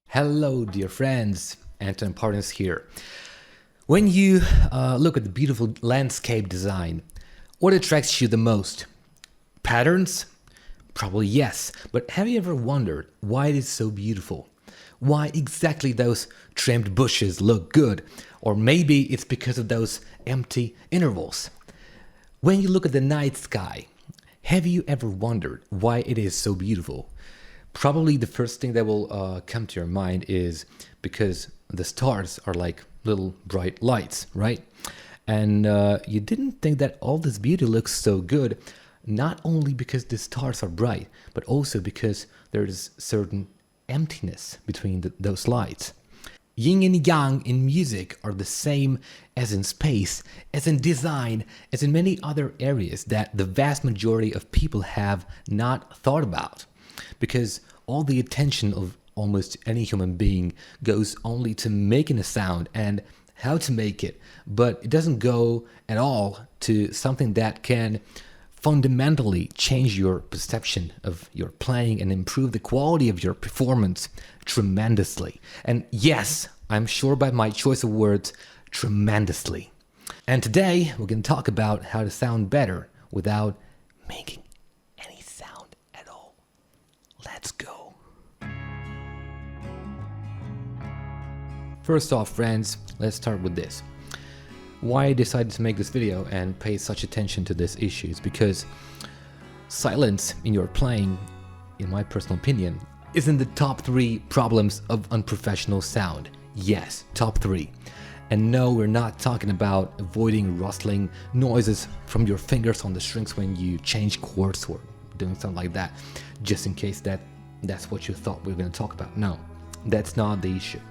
Hello, dear friends. Anton Oparin here. When you look at the beautiful landscape design, what attracts you the most? Patterns? Probably yes, but have you ever wondered why it is so beautiful? Why exactly those trimmed bushes look good? Or maybe it's because of those empty intervals. When you look at the night sky, have you ever wondered why it is so beautiful? Probably the first thing that will come to your mind is because the stars are like little bright lights, right? And you didn't think that all this beauty looks so good, not only because the stars are bright, but also because there is certain emptiness between those lights. Yin and yang in music are the same as in space, as in design, as in many other areas that the vast majority of people have not thought about. Because all the attention of almost any human being goes only to making a sound and how to make it, but it doesn't go at all to something that can fundamentally change your perception of your playing and improve the quality of your performance tremendously. And yes, I'm sure by my choice of words, tremendously. And today we're going to talk about how to sound better without making any sound at all. Let's go. First off, friends, let's start with this. Why I decided to make this video and pay such attention to this issue is because silence in your playing, in my personal opinion, is in the top 3 problems of unprofessional sound. Yes, top 3. And no, we're not talking about avoiding rustling noises from your fingers on the strings when you change chords or doing something like that, just in case that's what you thought we were going to talk about. No, that's not the issue.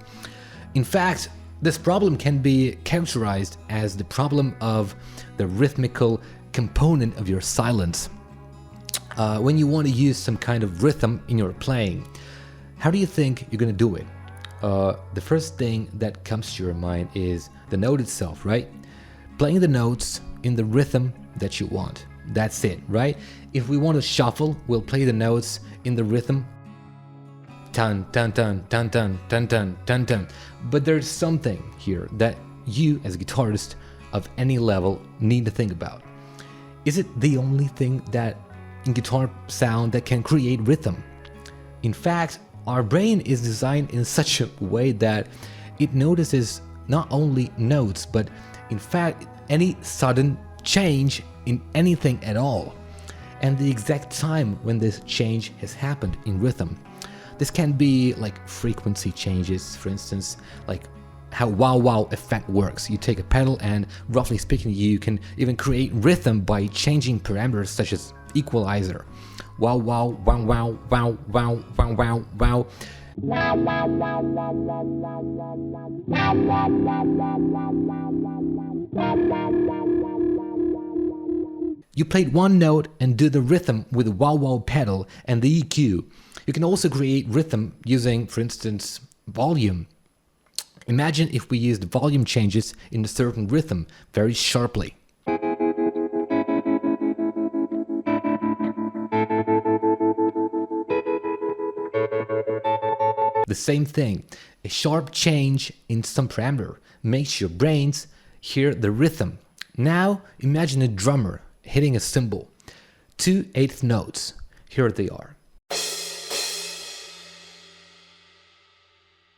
In fact, this problem can be characterized as the problem of the rhythmical component of your silence. When you want to use some kind of rhythm in your playing, how do you think you're going to do it? The first thing that comes to your mind is the note itself, right? Playing the notes in the rhythm that you want. That's it, right? If we want to shuffle, we'll play the notes in the rhythm. Tan, tan, tan, tan, tan, tan, tan, tan, tan. But there's something here that you, as a guitarist of any level, need to think about. Is it the only thing that in guitar sound that can create rhythm? In fact, our brain is designed in such a way that it notices not only notes, but in fact, any sudden change in anything at all, and the exact time when this change has happened in rhythm. This can be like frequency changes, for instance, like how wow-wow effect works. You take a pedal and, roughly speaking, you can even create rhythm by changing parameters such as equalizer. Wow wow wow wow wow wow wow wow wow. You played one note and do the rhythm with the wow wow pedal and the EQ. You can also create rhythm using, for instance, volume. Imagine if we used volume changes in a certain rhythm very sharply. The same thing, a sharp change in some parameter makes your brains hear the rhythm. Now imagine a drummer hitting a cymbal. 2/8 notes, here they are.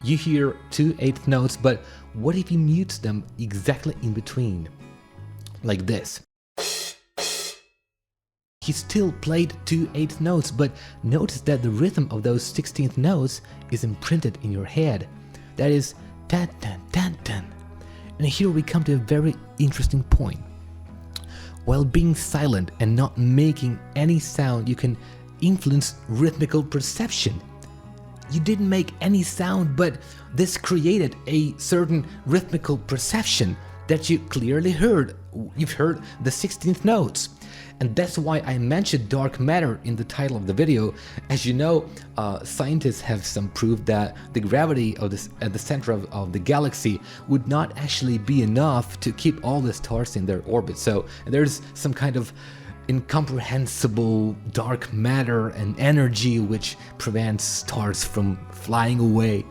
You hear 2/8 notes, but what if you mute them exactly in between? Like this. He still played 2/8 notes, but notice that the rhythm of those 16th notes is imprinted in your head. That is tan tan tan tan. And here we come to a very interesting point. while being silent and not making any sound, you can influence rhythmical perception. You didn't make any sound, but this created a certain rhythmical perception that you clearly heard. You've heard the 16th notes. And that's why I mentioned dark matter in the title of the video. As you know, scientists have some proof that the gravity of this at the center of the galaxy would not actually be enough to keep all the stars in their orbit. So there's some kind of incomprehensible dark matter and energy which prevents stars from flying away.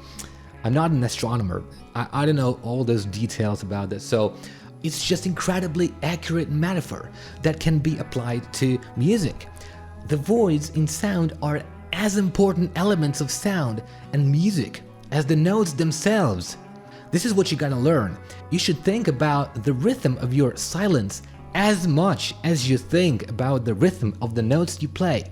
I'm not an astronomer. I don't know all those details about this, so it's just incredibly accurate metaphor that can be applied to music. The voids in sound are as important elements of sound and music as the notes themselves. This is what you gotta learn. You should think about the rhythm of your silence as much as you think about the rhythm of the notes you play.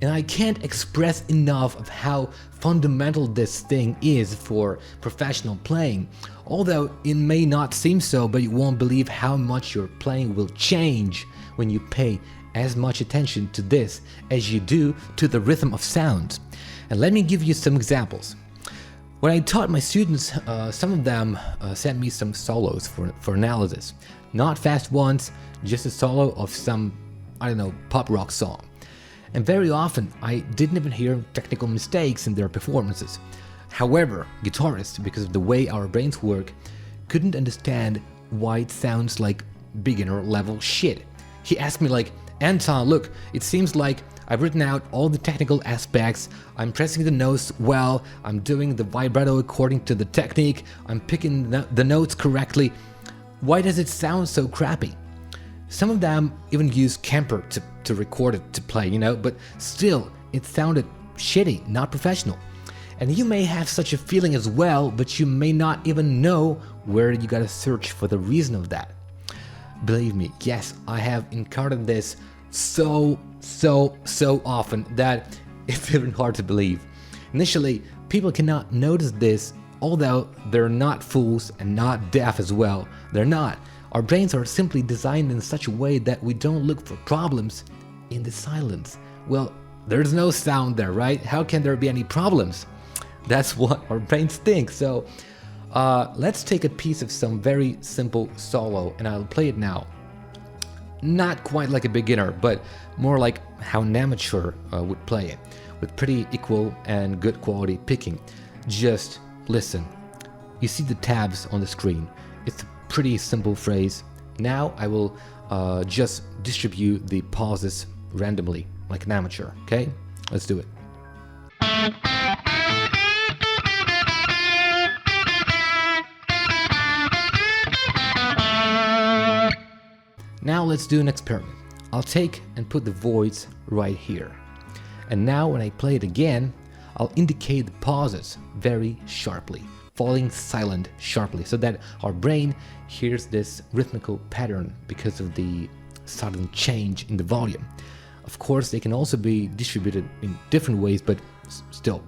And I can't express enough of how fundamental this thing is for professional playing. Although it may not seem so, but you won't believe how much your playing will change when you pay as much attention to this as you do to the rhythm of sounds. And let me give you some examples. When I taught my students, some of them sent me some solos for analysis. Not fast ones, just a solo of some, I don't know, pop rock song. And very often I didn't even hear technical mistakes in their performances. However, guitarists, because of the way our brains work, couldn't understand why it sounds like beginner level shit. He asked me like, Anton, look, it seems like I've written out all the technical aspects, I'm pressing the notes well, I'm doing the vibrato according to the technique, I'm picking the notes correctly. Why does it sound so crappy? Some of them even use Kemper to record it to play, you know, but still, it sounded shitty, not professional. And you may have such a feeling as well, but you may not even know where you gotta search for the reason of that. Believe me, yes, I have encountered this so often that it's even hard to believe. Initially, people cannot notice this, although they're not fools and not deaf as well. They're not. Our brains are simply designed in such a way that we don't look for problems in the silence. Well, there's no sound there, right? How can there be any problems? That's what our brains think. So let's take a piece of some very simple solo and I'll play it now. Not quite like a beginner, but more like how an amateur would play it, with pretty equal and good quality picking. Just listen. You see the tabs on the screen. It's a pretty simple phrase. Now I will just distribute the pauses randomly, like an amateur, okay? Let's do it. Now let's do an experiment. I'll take and put the voids right here. And now when I play it again, I'll indicate the pauses very sharply, falling silent sharply, so that our brain hears this rhythmical pattern because of the sudden change in the volume. Of course, they can also be distributed in different ways, but still.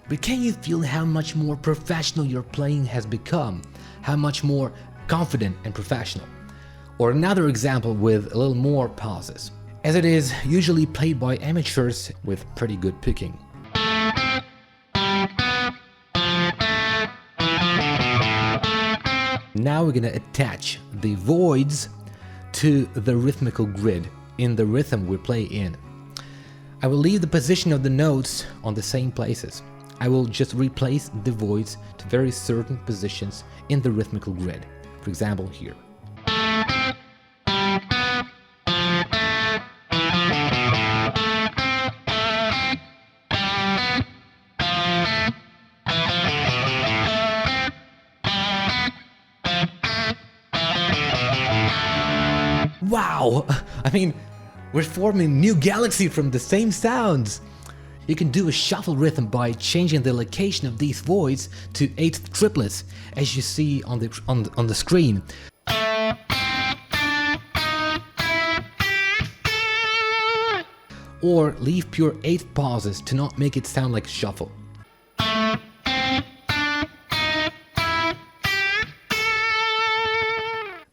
But can you feel how much more professional your playing has become? How much more confident and professional? Or another example with a little more pauses, as it is usually played by amateurs with pretty good picking. Now we're gonna attach the voids to the rhythmical grid in the rhythm we play in. I will leave the position of the notes on the same places. I will just replace the voids to very certain positions in the rhythmical grid. For example, here. Wow! I mean, We're forming a new galaxy from the same sounds. You can do a shuffle rhythm by changing the location of these voids to eighth triplets, as you see on the screen. Or leave pure eighth pauses to not make it sound like a shuffle.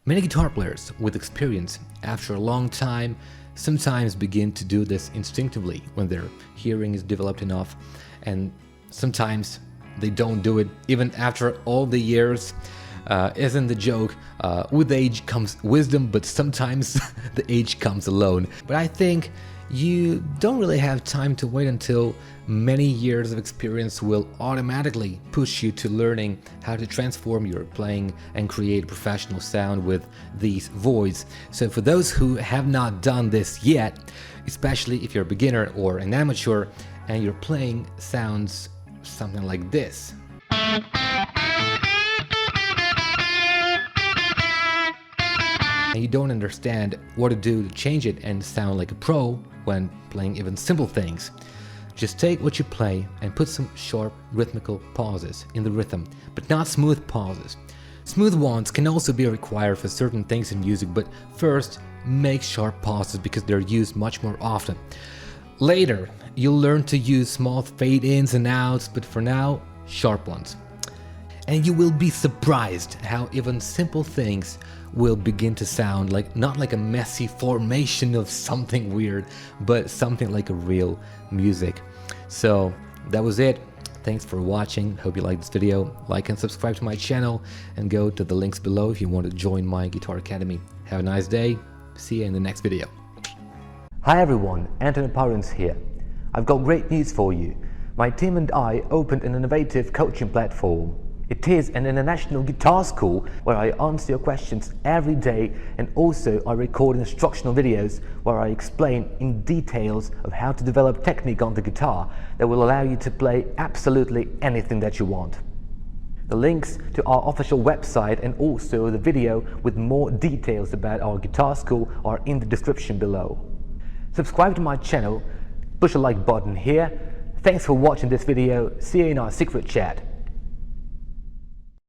Many guitar players with experience, after a long time, sometimes begin to do this instinctively when their hearing is developed enough, and sometimes they don't do it even after all the years. Isn't the joke, with age comes wisdom, but sometimes the age comes alone. But I think you don't really have time to wait until many years of experience will automatically push you to learning how to transform your playing and create a professional sound with these voids. So for those who have not done this yet, especially if you're a beginner or an amateur and your playing sounds something like this, and you don't understand what to do to change it and sound like a pro when playing even simple things, just take what you play and put some sharp rhythmical pauses in the rhythm, but not smooth pauses. Smooth ones can also be required for certain things in music, but first make sharp pauses because they're used much more often. Later, you'll learn to use small fade-ins and outs, but for now, sharp ones. And you will be surprised how even simple things will begin to sound like, not like a messy formation of something weird, but something like a real music. So that was it. Thanks for watching. Hope you liked this video. Like and subscribe to my channel and go to the links below if you want to join my Guitar Academy. Have a nice day. See you in the next video. Hi everyone, Anton Oparin here. I've got great news for you. My team and I opened an innovative coaching platform. It is an international guitar school where I answer your questions every day, and also I record instructional videos where I explain in details of how to develop technique on the guitar that will allow you to play absolutely anything that you want. The links to our official website and also the video with more details about our guitar school are in the description below. Subscribe to my channel, push a like button here. Thanks for watching this video. See you in our secret chat.